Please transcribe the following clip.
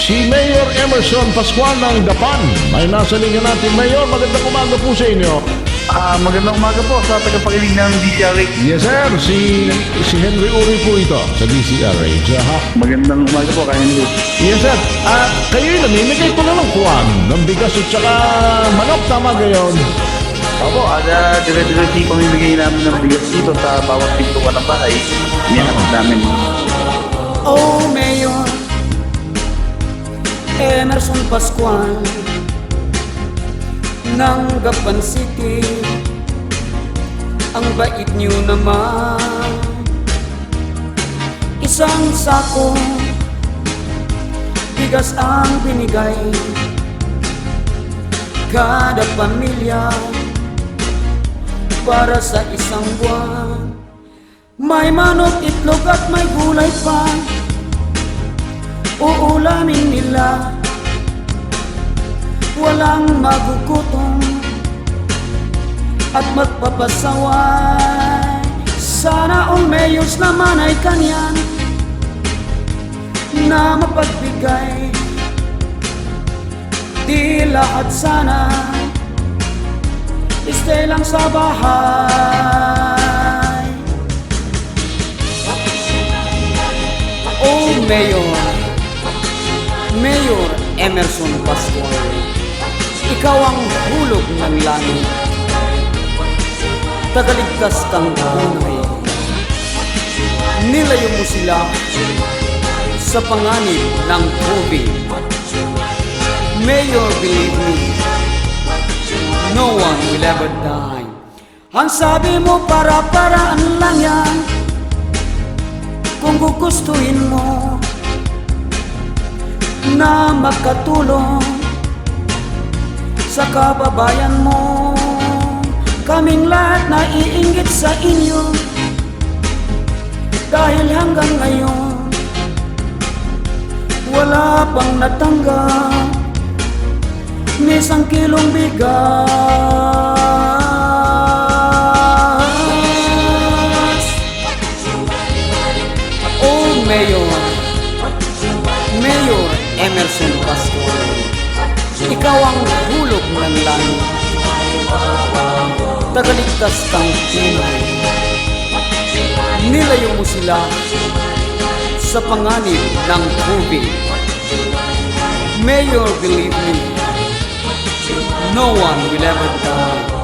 si Mayor Emerson Pascual ng Dapan. May nasa linya natin. Mayor, magandang umaga po sa inyo. Magandang umaga po sa tagapakinig ng DCRH. Yes, sir. Si Henry Uri po ito sa DCRH. Magandang umaga po, Henry. Yes, sir. Kayo'y namimigay po na ng kuwan ng bigas at saka manok. Tama gayon. Opo, dire-diretso pamimigay namin ng bigas dito sa bawat pintuan ng bahay. Yan namin. Oh, Mayor Emerson Pascual ng Dapan City, ang bait niyo naman. Isang sako bigas ang binigay kada pamilya para sa isang buwan. May manok, itlog at may gulay pa, uulamin nila, walang magugutom at magpapasaway. Sana all mayors naman ay kanyan na mapagbigay. Di lahat sana stay lang sa bahay. Oh, Mayor Emerson Pascual, ikaw ang hulog ng langit, tagaligtas kang tunay. Nilayo mo sila sa panganib ng COVID. Mayor, believe me, no one will ever die. Ang sabi mo para-paraan lang yan, kung gugustuhin mo na magkatulong sa kababayan mo. Kaming lahat naiinggit sa inyo, dahil hanggang ngayon wala pang natanggap ni isang kilong bigas. Oh, Mayor Emerson Pascual, ikaw ang hulog ng langit, tagaligtas kang tunay. Nilayo mo sila sa panganib ng COVID. Mayor, believe me, no one will ever die.